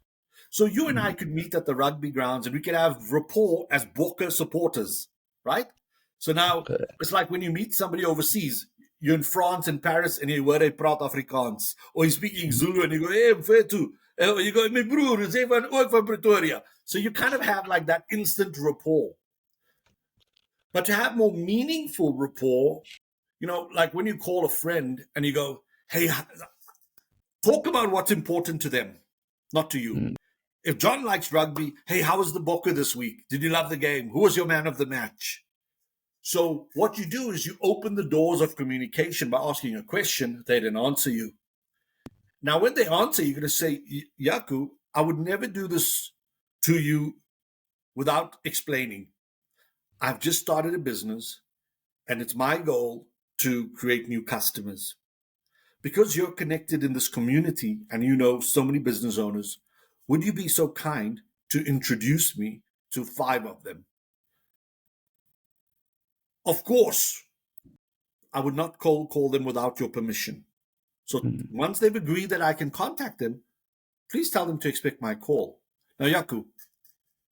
So you and I
Mm,
could meet at the rugby grounds and we could have rapport as Bokke supporters, right? So now
okay.
it's like when you meet somebody overseas, you're in France, in Paris, and you hoor hy praat Afrikaans. Or he's speaking Zulu and you go, hey, Mfethu. You go, my broer, is ook van Pretoria. So you kind of have like that instant rapport. But to have more meaningful rapport, like when you call a friend and you go, hey, talk about what's important to them, not to you.
Mm,
If John likes rugby, hey, how was the Bokke this week? Did you love the game? Who was your man of the match? So what you do is you open the doors of communication by asking a question. They then answer you. Now, when they answer, you're going to say, Yaku, I would never do this to you without explaining. I've just started a business and it's my goal to create new customers. Because you're connected in this community and you know so many business owners, would you be so kind to introduce me to 5 of them? Of course, I would not cold call them without your permission. So
mm,
once they've agreed that I can contact them, please tell them to expect my call. Now, Yaku,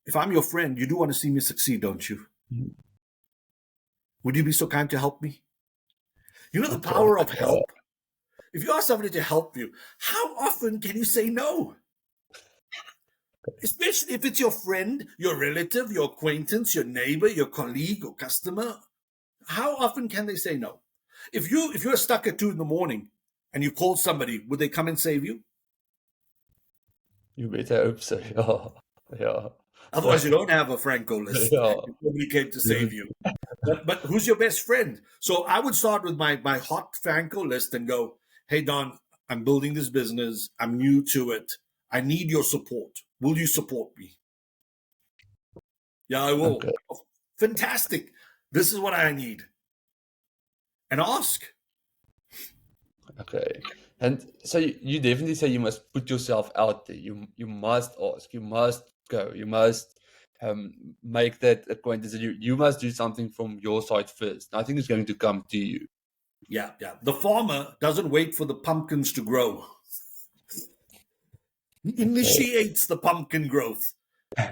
if I'm your friend, you do want to see me succeed, don't you?
mm.
Would you be so kind to help me? You know the
Okay.
power of
Yeah.
help? If you ask somebody to help you, how often can you say no? Especially if it's your friend, your relative, your acquaintance, your neighbor, your colleague or customer. How often can they say no? If you're stuck at 2 in the morning and you call somebody, would they come and save you?
You better hope so. Yeah.
Otherwise, you
Yeah.
don't have a Franco list.
Yeah.
If nobody came to save you. But who's your best friend? So I would start with my hot Franco list and go, hey Don, I'm building this business. I'm new to it. I need your support. Will you support me? Yeah, I will.
Okay.
Oh, fantastic. This is what I need. And ask.
Okay. And so you definitely say you must put yourself out there. You must ask. You must go. You must make that acquaintance. You must do something from your side first. Nothing is going to come to you.
Yeah, yeah. The farmer doesn't wait for the pumpkins to grow. He
Okay.
initiates the pumpkin growth.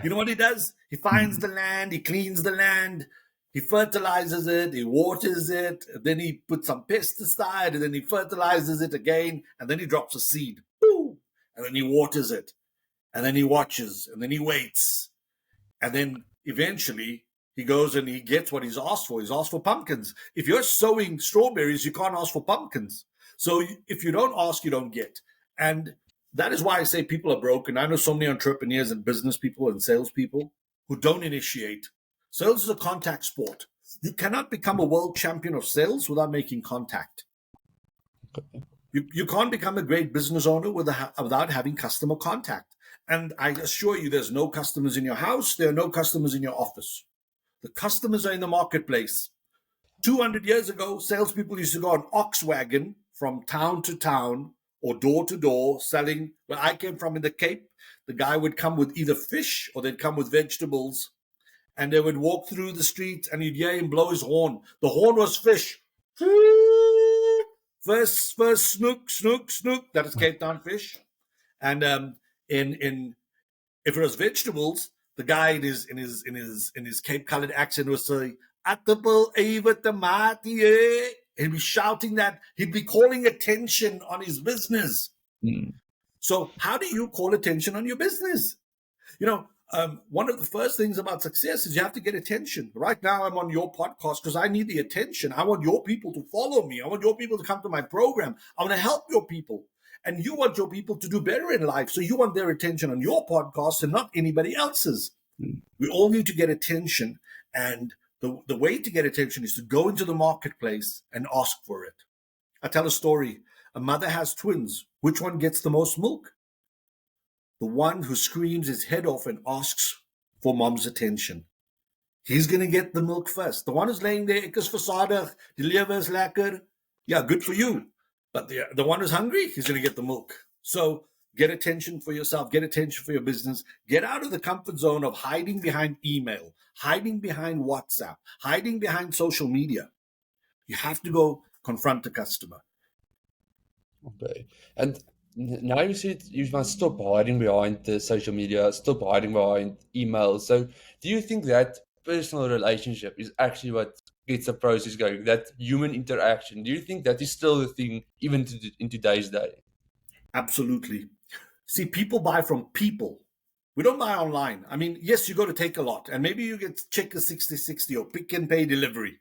You know what he does? He finds
Mm,
the land, he cleans the land, he fertilizes it, he waters it, then he puts some pesticide, and then he fertilizes it again, and then he drops a seed. Boom! And then he waters it, and then he watches, and then he waits. And then eventually he goes and he gets what he's asked for. He's asked for pumpkins. If you're sowing strawberries, you can't ask for pumpkins. So if you don't ask, you don't get. And that is why I say people are broken. I know so many entrepreneurs and business people and salespeople who don't initiate. Sales is a contact sport. You cannot become a world champion of sales without making contact. You can't become a great business owner without having customer contact. And I assure you, there's no customers in your house. There are no customers in your office. The customers are in the marketplace. 200 years ago, salespeople used to go on ox wagon from town to town or door to door selling. Where I came from in the Cape, the guy would come with either fish or they'd come with vegetables. And they would walk through the street and you'd hear him blow his horn. The horn was fish. First, snook, snook, snook. That is Cape Town fish. And in if it was vegetables, the guy in his Cape colored accent would say, "Aartappel, ewe, tamatie." He'd be shouting that. He'd be calling attention on his business.
Mm.
So how do you call attention on your business? One of the first things about success is you have to get attention. Right now, I'm on your podcast because I need the attention. I want your people to follow me. I want your people to come to my program. I want to help your people. And you want your people to do better in life. So you want their attention on your podcast and not anybody else's.
Mm.
We all need to get attention. And the way to get attention is to go into the marketplace and ask for it. I tell a story. A mother has twins. Which one gets the most milk? The one who screams his head off and asks for mom's attention. He's going to get the milk first. The one who's laying there, ek is versadig, die lewe is lekker. Yeah, good for you. But the one who's hungry, he's going to get the milk. So get attention for yourself, get attention for your business. Get out of the comfort zone of hiding behind email, hiding behind WhatsApp, hiding behind social media. You have to go confront the customer.
Okay. And now you said you must stop hiding behind the social media, stop hiding behind emails. So do you think that personal relationship is actually what gets the process going, that human interaction? Do you think that is still the thing even in today's day?
Absolutely. See, people buy from people. We don't buy online. I mean, yes, you go to Take a Lot, and maybe you get check a 60/60 or Pick and Pay delivery.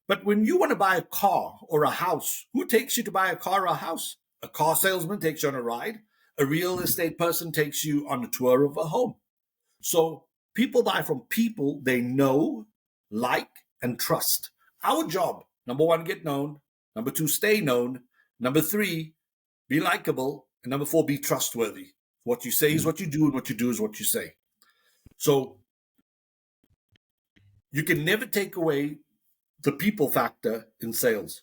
But when you want to buy a car or a house, who takes you to buy a car or a house? A car salesman takes you on a ride. A real estate person takes you on a tour of a home. So people buy from people they know, like, and trust. Our job, number one, get known. Number two, stay known. Number three, be likable. And number four, be trustworthy. What you say is what you do, and what you do is what you say. So you can never take away the people factor in sales.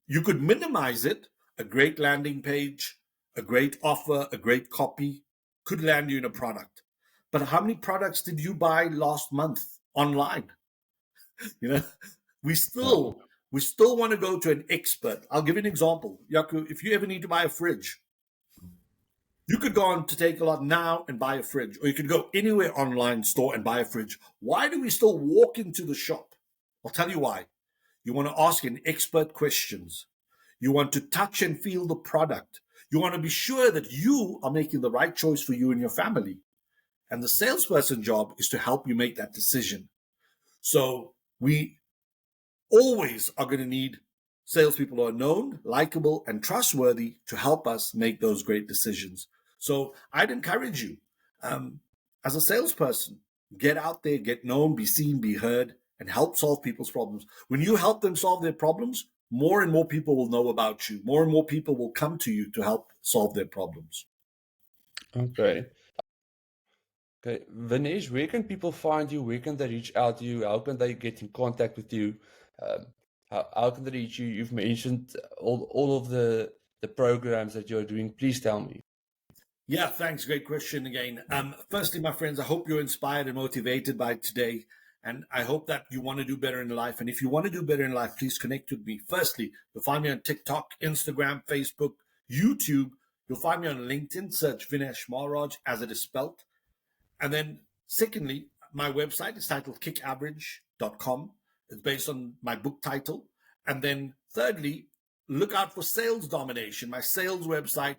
You could minimize it. A great landing page, a great offer, a great copy could land you in a product. But how many products did you buy last month online? We still want to go to an expert. I'll give you an example. Yaku, if you ever need to buy a fridge, you could go on to Take a Lot now and buy a fridge, or you could go anywhere online store and buy a fridge. Why do we still walk into the shop? I'll tell you why. You want to ask an expert questions. You want to touch and feel the product. You want to be sure that you are making the right choice for you and your family. And the salesperson's job is to help you make that decision. So we always are going to need salespeople who are known, likable, and trustworthy to help us make those great decisions. So I'd encourage you, as a salesperson, get out there, get known, be seen, be heard, and help solve people's problems. When you help them solve their problems, more and more people will know about you. More and more people will come to you to help solve their problems.
Okay. Okay, Vinesh, where can people find you? Where can they reach out to you? How can they get in contact with you? Um, how can they reach you? You've mentioned all of the programs that you're doing. Please tell me.
Yeah, thanks. Great question again. Firstly, my friends, I hope you're inspired and motivated by today. And I hope that you want to do better in life. And if you want to do better in life, please connect with me. Firstly, you'll find me on TikTok, Instagram, Facebook, YouTube. You'll find me on LinkedIn. Search Vinesh Maharaj as it is spelt. And then secondly, my website is titled kickaverage.com. It's based on my book title. And then thirdly, look out for Sales Domination, my sales website.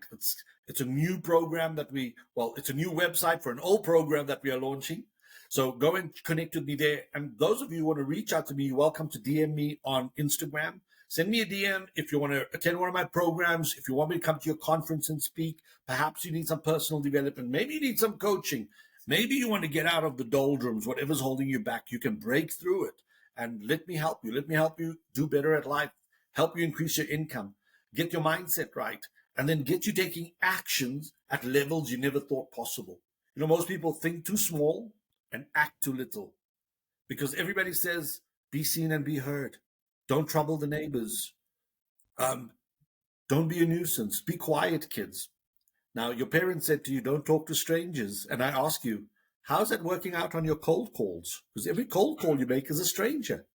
It's a new program it's a new website for an old program that we are launching. So go and connect with me there. And those of you who want to reach out to me, you're welcome to DM me on Instagram. Send me a DM if you want to attend one of my programs, if you want me to come to your conference and speak. Perhaps you need some personal development. Maybe you need some coaching. Maybe you want to get out of the doldrums, whatever's holding you back. You can break through it. And let me help you. Let me help you do better at life, help you increase your income, get your mindset right, and then get you taking actions at levels you never thought possible. Most people think too small and act too little because everybody says, be seen and be heard. Don't trouble the neighbors. Don't be a nuisance. Be quiet, kids. Now, your parents said to you, don't talk to strangers. And I ask you, how's that working out on your cold calls? Because every cold call you make is a stranger.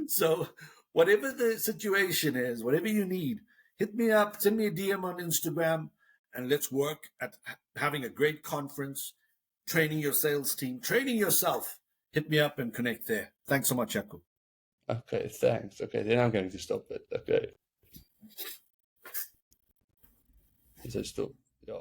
So whatever the situation is, whatever you need, hit me up, send me a DM on Instagram, and let's work at having a great conference, training your sales team, training yourself. Hit me up and connect there. Thanks so much, Jaco.
Okay, thanks. Okay, then I'm going to stop it. Okay. Is it stop? Yeah.